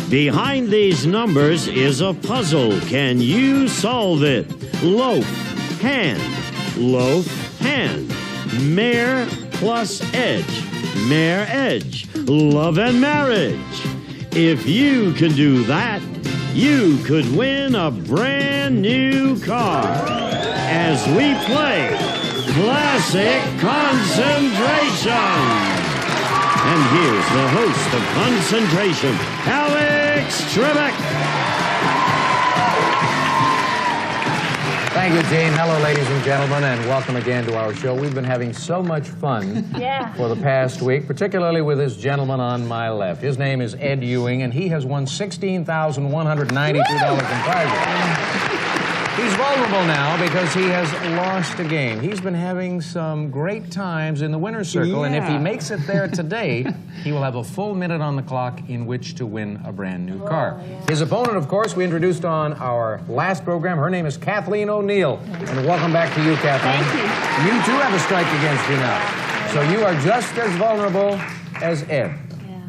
Behind these numbers is a puzzle. Can you solve it? Loaf, hand, mare plus edge, mare edge, love and marriage. If you can do that, you could win a brand new car as we play Classic Concentration. And here's the host of Concentration, Alex Trebek. Thank you, Gene. Hello, ladies and gentlemen, and welcome again to our show. We've been having so much fun for the past week, particularly with this gentleman on my left. His name is Ed Ewing, and he has won $16,192 in prizes. He's vulnerable now because he has lost a game. He's been having some great times in the winner's circle, and if he makes it there today, he will have a full minute on the clock in which to win a brand new car. His opponent, of course, we introduced on our last program. Her name is Kathleen O'Neill, and welcome back to you, Kathleen. Thank you. You too have a strike against you now, so you are just as vulnerable as Ed.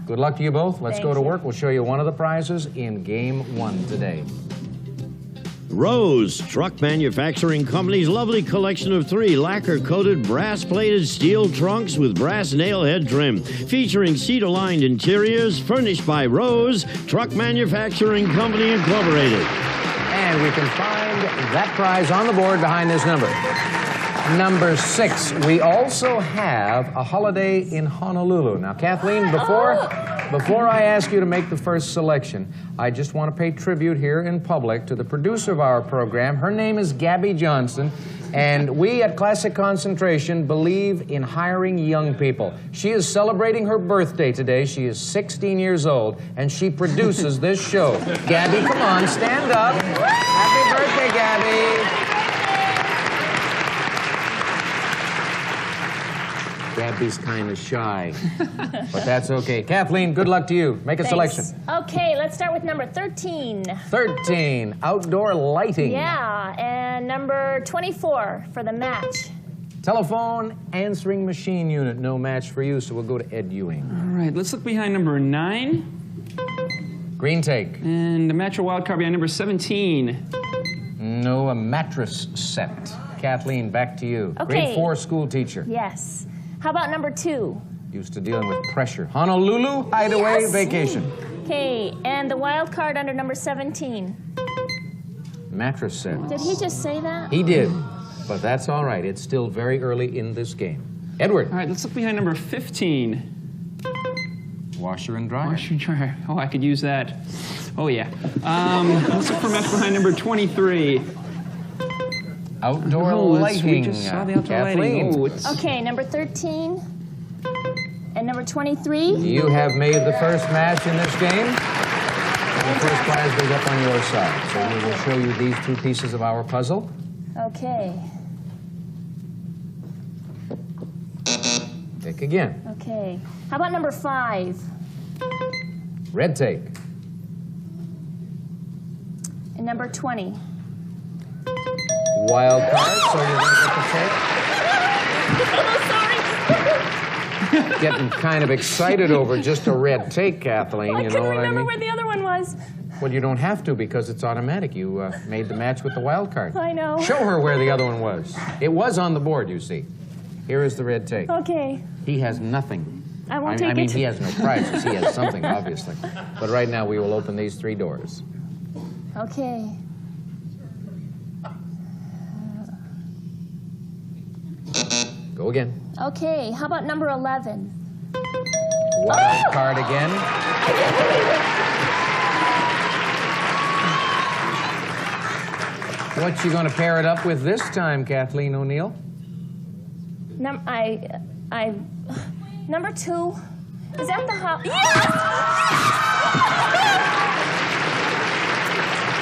Good luck to you both. Let's go to work. We'll show you one of the prizes in Game 1 today. Rose Truck Manufacturing Company's lovely collection of 3 lacquer-coated, brass-plated steel trunks with brass nail-head trim, featuring cedar-lined interiors, furnished by Rose Truck Manufacturing Company, Incorporated. And we can find that prize on the board behind this number. Number 6, we also have a holiday in Honolulu. Now, Kathleen, before I ask you to make the first selection, I just want to pay tribute here in public to the producer of our program. Her name is Gabby Johnson, and we at Classic Concentration believe in hiring young people. She is celebrating her birthday today. She is 16 years old, and she produces this show. Gabby, come on, stand up. Happy birthday, Gabby. Gabby's kind of shy, but that's okay. Kathleen, good luck to you. Make a selection. Okay, let's start with number 13. 13, outdoor lighting. Yeah, and number 24 for the match. Telephone answering machine unit, no match for you, so we'll go to Ed Ewing. All right, let's look behind number 9. Green take. And the match or wild card behind number 17. No, a mattress set. Kathleen, back to you. Okay. Grade 4 school teacher. Yes. How about number 2? Used to dealing with pressure. Honolulu Hideaway Vacation. Okay, and the wild card under number 17. Mattress set. Did he just say that? He did, but that's all right. It's still very early in this game. Edward. All right, let's look behind number 15. Washer and dryer. Washer and dryer. Oh, I could use that. Oh, yeah. Let's look for match behind number 23. Outdoor lighting. We just saw the outdoor lighting. Oh, okay, number 13 and number 23. You have made the first match in this game. And the first prize goes up on your side. So we will show you these 2 pieces of our puzzle. Okay. Pick again. Okay. How about number 5? Red take. And number 20. Wild card, so you're going to get the take. Getting kind of excited over just a red take, Kathleen. I couldn't remember where the other one was. Well, you don't have to because it's automatic. You made the match with the wild card. I know. Show her where the other one was. It was on the board, you see. Here is the red take. Okay. He has nothing. I won't take it. I mean, he has no prizes. He has something, obviously. But right now, we will open these 3 doors. Okay. Go again. Okay, how about number 11? Wild card again. What you going to pair it up with this time, Kathleen O'Neill? Number 2. Is that the house? Yes!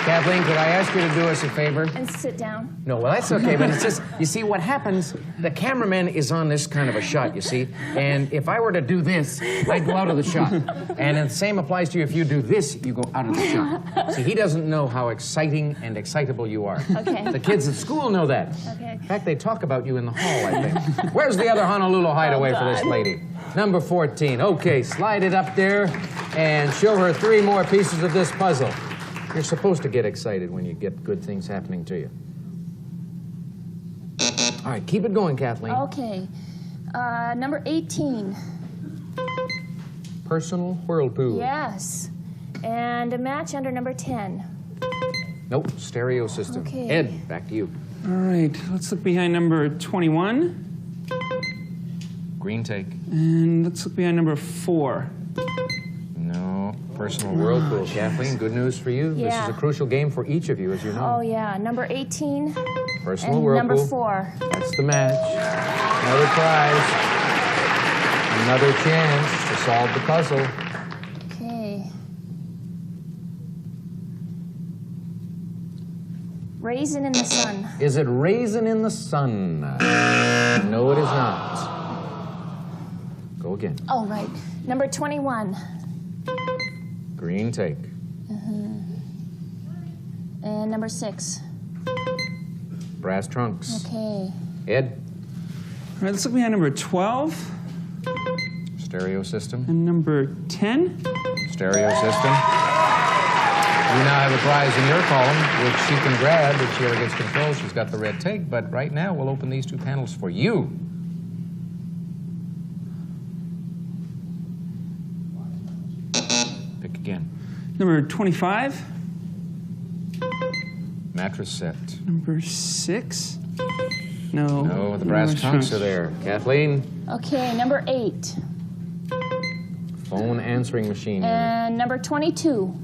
Kathleen, could I ask you to do us a favor? And sit down. No, well, that's okay, but it's just, you see, what happens, the cameraman is on this kind of a shot, you see, and if I were to do this, I'd go out of the shot. And the same applies to you. If you do this, you go out of the shot. See, he doesn't know how exciting and excitable you are. Okay. The kids at school know that. Okay. In fact, they talk about you in the hall, I think. Where's the other Honolulu Hideaway for this lady? Number 14. Okay, slide it up there. and show her 3 more pieces of this puzzle. You're supposed to get excited when you get good things happening to you. All right, keep it going, Kathleen. Okay. Number 18. Personal whirlpool. Yes. And a match under number 10. Nope, stereo system. Okay. Ed, back to you. All right, let's look behind number 21. Green take. And let's look behind number 4. No, personal whirlpool. Kathleen, good news for you. Yeah. This is a crucial game for each of you, as you know. Oh, yeah. Number 18. Personal And whirlpool. number 4. That's the match. Another prize. Another chance to solve the puzzle. Okay. Raisin in the sun. Is it Raisin in the Sun? No, it is not. Go again. Oh, right. Number 21. Green take. And number 6. Brass trunks. Okay. Ed, All right, let's look behind number 12 stereo system. and number 10. Stereo system. You now have a prize in your column, which she can grab if she ever gets control. She's got the red take, but right now we'll open these 2 panels for you. Pick again. Number 25. Mattress set. Number 6. No. No, the brass trunks are there. Kathleen, Okay, number 8. phone answering machine. unit. And number 22.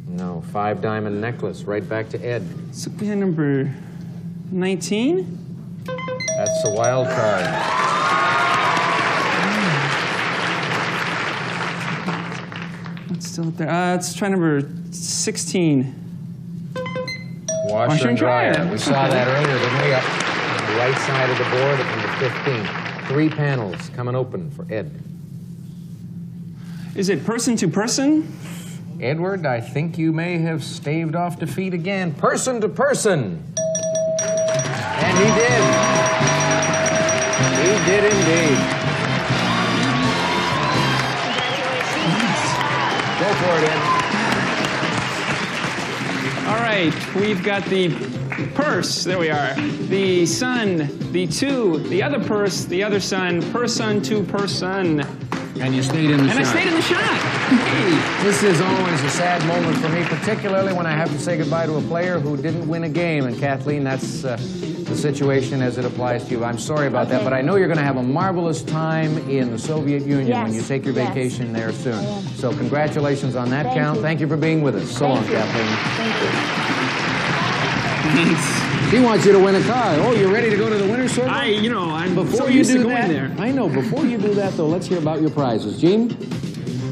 No, 5 diamond necklace. Right back to Ed. Let's look behind number 19. That's the wild card. What's still up there? Let's try number 16. Washer and dryer. We That's saw okay. that earlier, didn't we? Up on the right side of the board at number 15. 3 panels coming open for Ed. Is it person to person? Edward, I think you may have staved off defeat again. Person to person. And he did. He did indeed. Go for it, Ed. All right, we've got the purse. There we are. The sun, the 2, the other purse, the other sun, person to person. And you stayed in the shot. And I stayed in the shot. Hey. This is always a sad moment for me, particularly when I have to say goodbye to a player who didn't win a game. And Kathleen, that's the situation as it applies to you. I'm sorry about that, but I know you're going to have a marvelous time in the Soviet Union when you take your vacation there soon. So congratulations on that count. Thank you for being with us. So long, Kathleen. Thank you. Thanks. She wants you to win a car. Oh, you're ready to go to the winner's circle? I'm Before so you used to do going that, there. I know. Before you do that, though, let's hear about your prizes. Gene?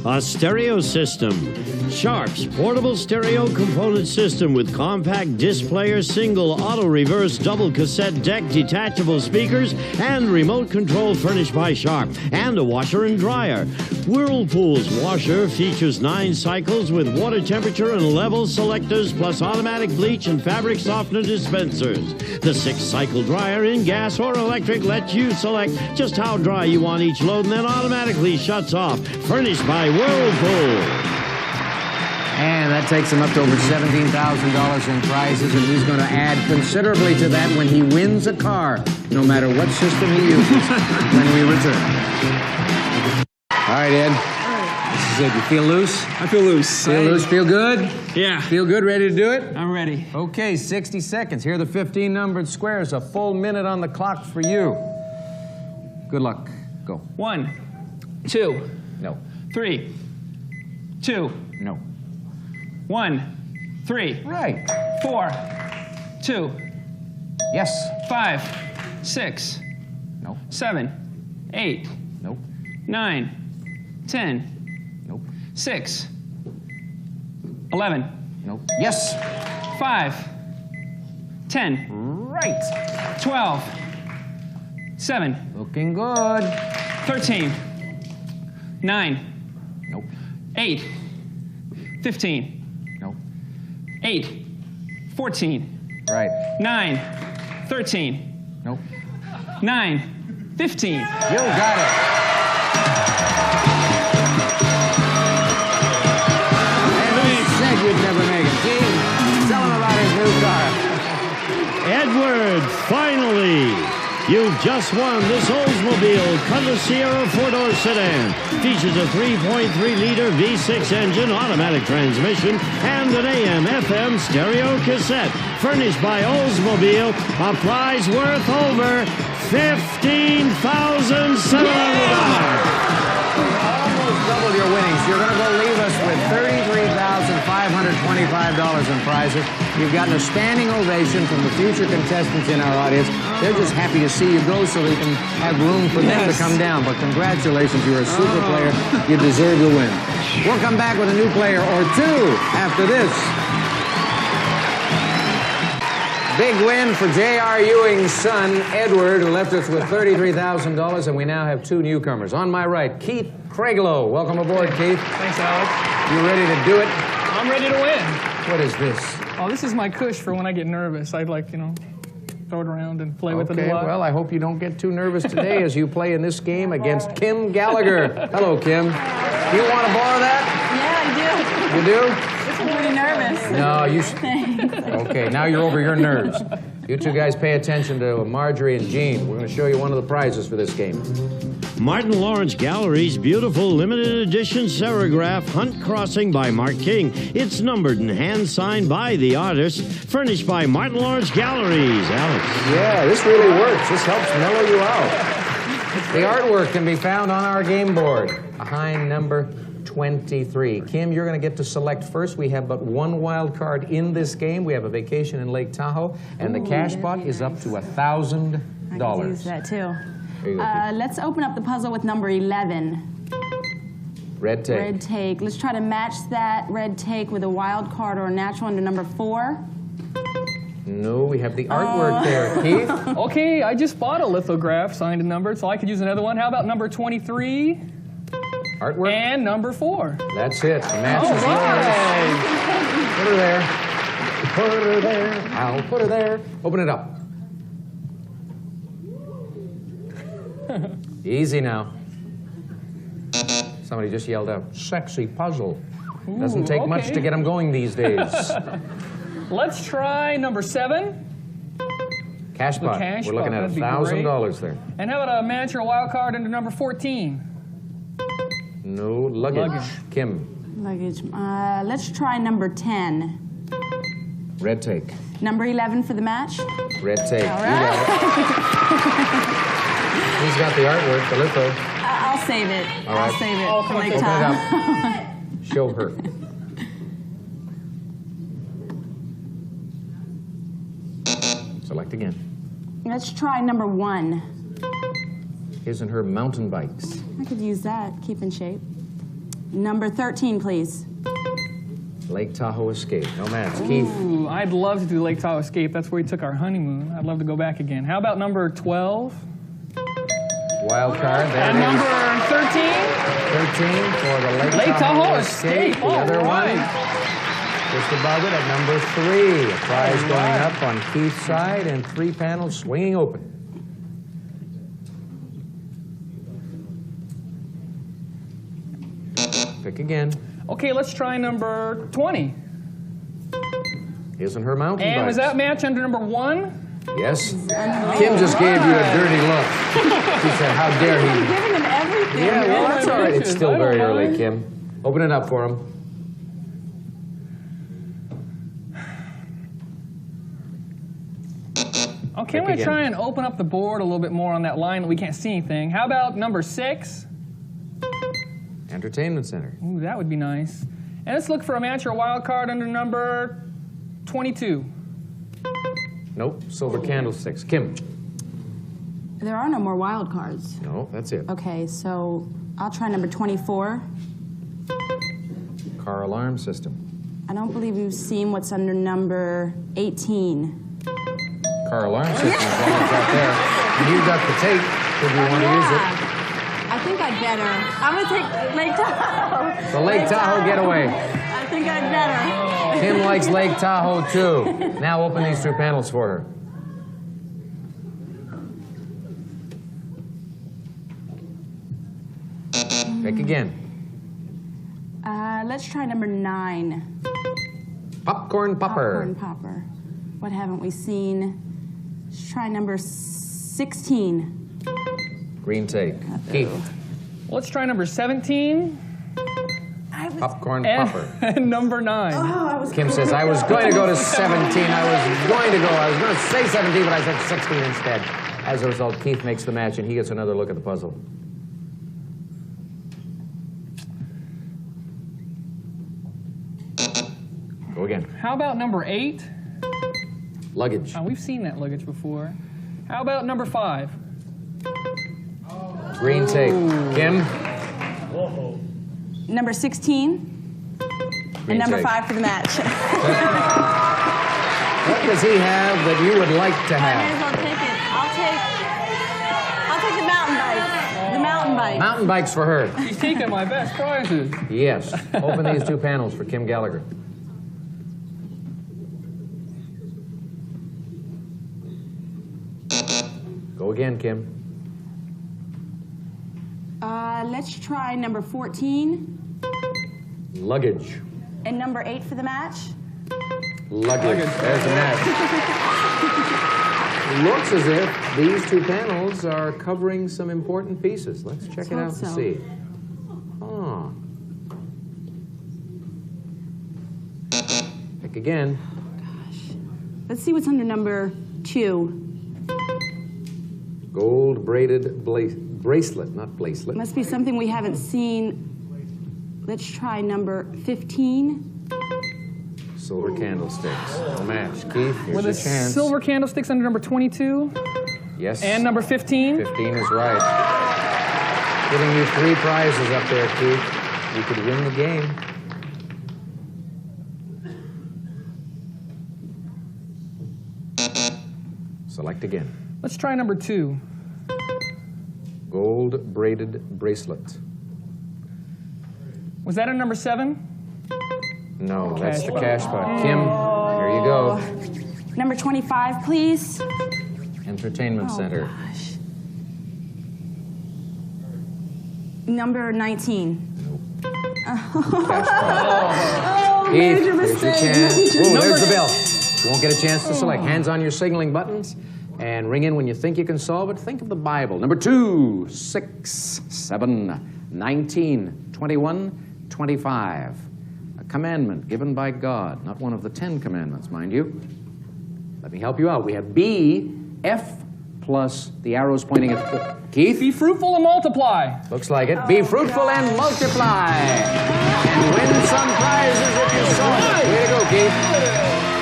A stereo system. Sharp's portable stereo component system with compact disc player, single auto reverse, double cassette deck, detachable speakers, and remote control furnished by Sharp. And a washer and dryer. Whirlpool's washer features 9 cycles with water temperature and level selectors, plus automatic bleach and fabric softener dispensers. The 6-cycle dryer in gas or electric lets you select just how dry you want each load and then automatically shuts off. Furnished by Whirlpool. And that takes him up to over $17,000 in prizes, and he's going to add considerably to that when he wins a car, no matter what system he uses when we return. All right, Ed. This is it. You feel loose? I feel loose. Feel loose? Feel good? Yeah. Feel good? Ready to do it? I'm ready. Okay, 60 seconds. Here are the 15 numbered squares. A full minute on the clock for you. Good luck. Go. 1, 2, No. 3, 2, No. 1, 3, Right. 4, 2, Yes. 5, 6, No. 7, 8, Nope. 9, 10, Nope. 6, 11, Nope. Yes. 5, 10, Right. 12, 7, Looking good. 13, 9, Nope. 8, 15, Nope. 8, 14, Right. 9, 13, Nope. 9, 15. You got it. You've just won this Oldsmobile Cutlass Sierra 4-door sedan. Features a 3.3-liter V6 engine, automatic transmission, and an AM/FM stereo cassette. Furnished by Oldsmobile, a prize worth over $15,700. Double your winnings. You're going to go leave us with $33,525 in prizes. You've gotten a standing ovation from the future contestants in our audience. They're just happy to see you go so they can have room for them to come down. But congratulations, you're a super player. You deserve the win. We'll come back with a new player or two after this. Big win for J.R. Ewing's son, Edward, who left us with $33,000, and we now have two newcomers. On my right, Keith Craiglow. Welcome aboard, Keith. Thanks, Alex. You ready to do it? I'm ready to win. What is this? Oh, this is my cush for when I get nervous. I'd like, throw it around and play with it a lot. Well, I hope you don't get too nervous today as you play in this game against Kim Gallagher. Hello, Kim. Do you want to borrow that? Yeah, I do. You do? I'm pretty nervous. No, you should. Okay, now you're over your nerves. You two guys pay attention to Marjorie and Jean. We're going to show you one of the prizes for this game. Martin Lawrence Gallery's beautiful limited edition serograph, Hunt Crossing by Mark King. It's numbered and hand-signed by the artist, furnished by Martin Lawrence Galleries. Alex. Yeah, this really works. This helps mellow you out. The artwork can be found on our game board behind number 23. Kim, you're going to get to select first. We have but one wild card in this game. We have a vacation in Lake Tahoe, and the cash pot is up to $1,000. I can use that too. There you go, Keith. Let's open up the puzzle with number 11. Red take. Red take. Let's try to match that red take with a wild card or a natural under number 4. No, we have the artwork there. Keith? Okay, I just bought a lithograph signed and numbered, so I could use another one. How about number 23? Artwork? And number 4. That's it. The match All is right. yours. Put her there. Put her there. I'll put her there. Open it up. Easy now. Somebody just yelled out, sexy puzzle. Doesn't take much to get them going these days. Let's try number 7. Cash pot. cash We're looking pot, at that'd be $1,000 there. And how about a manager wild card under number 14? No luggage. Luggage. Kim. Luggage. Let's try number 10. Red take. Number 11 for the match. Red take. All You got right. it. Who's got the artwork, the litho? I'll save it. All right. I'll save it. Oh, come on, Lake Open it Tahoe. up. Show her. Select again. Let's try number 1. His and her mountain bikes. I could use that. Keep in shape. Number 13, please. Lake Tahoe Escape. No match. Keith. Ooh, I'd love to do Lake Tahoe Escape. That's where we took our honeymoon. I'd love to go back again. How about number 12? Wild card. There And it is. number 13? 13 for the Lake Tahoe Escape. The other All one. right. Just above it at number 3. A prize going up on Keith's side and 3 panels swinging open. Pick again. Okay, let's try number 20. His and her mountain And bikes. was that match under number 1? Yes. Kim just gave you a dirty look. She said, how dare he? Giving him everything. Yeah, well, that's all right. It's still I don't very early, mind. Kim. Open it up for him. Okay, I'm going to again. try and open up the board a little bit more on that line that we can't see anything. How about number 6? Entertainment Center. Ooh, that would be nice. And let's look for a match or a wild card under number 22. Nope. Silver Candlesticks. Kim. There are no more wild cards. No, that's it. Okay, so I'll try number 24. Car alarm system. I don't believe we've seen what's under number 18. Car alarm system is all it's got there. And you got the tape if you want to use it. I think I'd better. I'm going to take Lake Tahoe. The Lake Tahoe getaway. I think I'd better. Kim likes Lake Tahoe too. Now open these 2 panels for her. Pick again. Let's try number 9. Popcorn popper. Popcorn popper. What haven't we seen? Let's try number 16. Green take. Keith. Let's try number 17. Popcorn popper. And number 9. Kim says, I was going to go to 17. I was going to say 17, but I said 16 instead. As a result, Keith makes the match, and he gets another look at the puzzle. Go again. How about number 8? Luggage. Oh, we've seen that luggage before. How about number 5? Green take. Kim? Number 16. And number 5 for the match. What does he have that you would like to I may as have? well take it. I'll take the mountain bike. The mountain bike. Mountain bikes for her. He's taking my best prizes. Yes. Open these 2 panels for Kim Gallagher. Go again, Kim. Let's try number 14. Luggage. And number 8 for the match. Luggage. There's the match. It looks as if these 2 panels are covering some important pieces. Let's check it out and see. Huh. Pick again. Let's see what's under number 2. Gold braided bracelet, not bracelet. Must be something we haven't seen. Let's try number 15. Silver candlesticks. No match. Keith, here's With your the chance. silver candlesticks under number 22. Yes. And number 15. 15 is right. Giving you 3 prizes up there, Keith. You could win the game. Select again. Let's try number 2. Gold braided bracelet. Was that a number 7? No, that's the Cash cash pot. Kim, here you go. Number 25, please. Entertainment Center. Gosh. Number 19. Cash pot. Keith, here's your chance. Whoa, there's the bell. You won't get a chance to select. Hands on your signaling buttons and ring in when you think you can solve it. Think of the Bible. Number 2, 6, 7, 19, 21, 25. A commandment given by God, not one of the 10 commandments, mind you. Let me help you out. We have B, F, plus the arrows pointing at Keith. Be fruitful and multiply. Looks like it. Be fruitful and multiply. And win some prizes if you solve it. Way to go, Keith.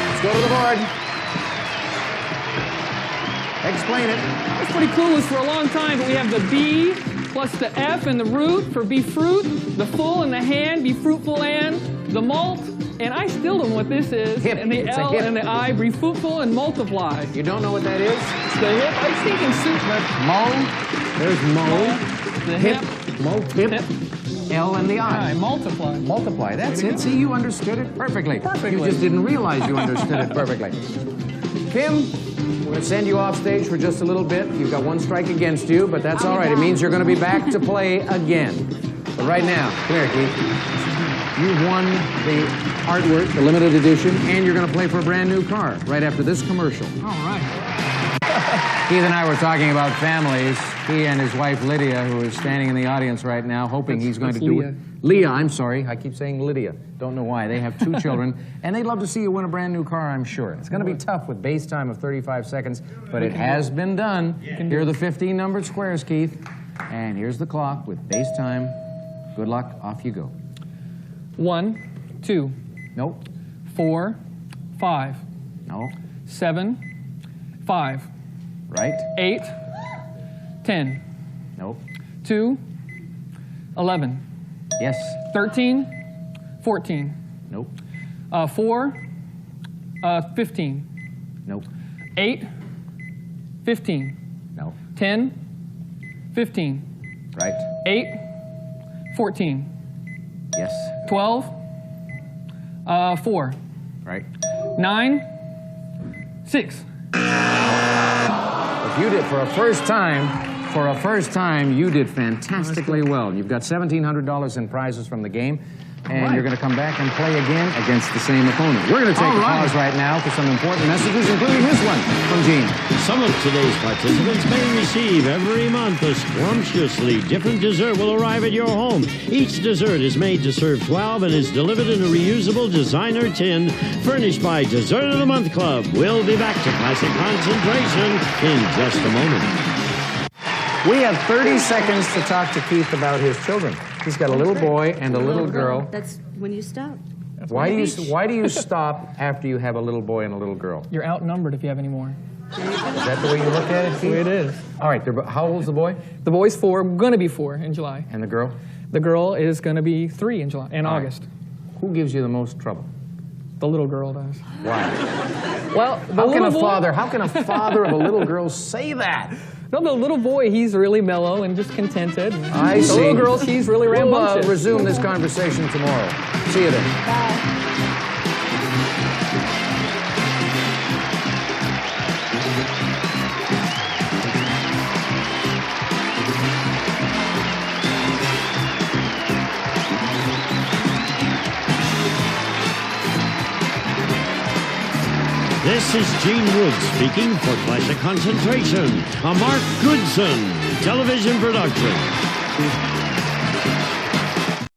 Let's go to the board. Explain it. It's pretty clueless for a long time, but we have the B plus the F and the root for be fruit, the full and the hand, be fruitful and, the malt, and I still don't know what this is. Hip. And the It's a L hip. and the I, be fruitful and multiply. You don't know what that is? It's the hip. I was thinking soup, but Mo. There's Mo. the Hip. hip. Mo. Hip. Hip. L and the I I. multiply. Multiply. That's it. See, you understood it perfectly. Perfectly. You just didn't realize you understood it perfectly. Kim, we're going to send you off stage for just a little bit. You've got 1 strike against you, but that's all right. It means you're going to be back to play again. But right now, come here, Keith. You've won the artwork, the limited edition, and you're going to play for a brand new car right after this commercial. All right. Keith and I were talking about families. He and his wife, Lydia, who is standing in the audience right now, hoping he's going to do it. Leah, I'm sorry. I keep saying Lydia. Don't know why. They have 2 children, and they'd love to see you win a brand new car, I'm sure. It's going to be tough with base time of 35 seconds, but it has been done. Here are the 15 numbered squares, Keith. And here's the clock with base time. Good luck. Off you go. 1, 2, Nope. 4, 5, No. 7, 5, Right? 8, 10, Nope. 2, 11, Yes. 13, 14, Nope. 4, 15, Nope. 8, 15, No. 10, 15, Right? 8, 14, Yes. 12, 4, Right? 9, 6. If you did for a first time, you did fantastically well. You've got $1,700 in prizes from the game. And you're going to come back and play again against the same opponent. We're going to take a pause right now for some important messages, including this one from Gene. Some of today's participants may receive every month a scrumptiously different dessert will arrive at your home. Each dessert is made to serve 12 and is delivered in a reusable designer tin furnished by Dessert of the Month Club. We'll be back to Classic Concentration in just a moment. We have 30 seconds to talk to Keith about his children. He's got a little boy and a little girl. That's when you stop. Why do you stop after you have a little boy and a little girl? You're outnumbered if you have any more. Is that the way you look at it, Keith? That's the way it is. All right, how old's the boy? The boy's 4, going to be 4 in July. And the girl? The girl is going to be 3 in July, in August. Who gives you the most trouble? The little girl does. Why? Well, How can a father of a little girl say that? No, the little boy, he's really mellow and just contented. I see. The little girl, she's really rambunctious. We'll resume this conversation tomorrow. See you then. Bye. This is Gene Wood speaking for Classic Concentration, a Mark Goodson television production.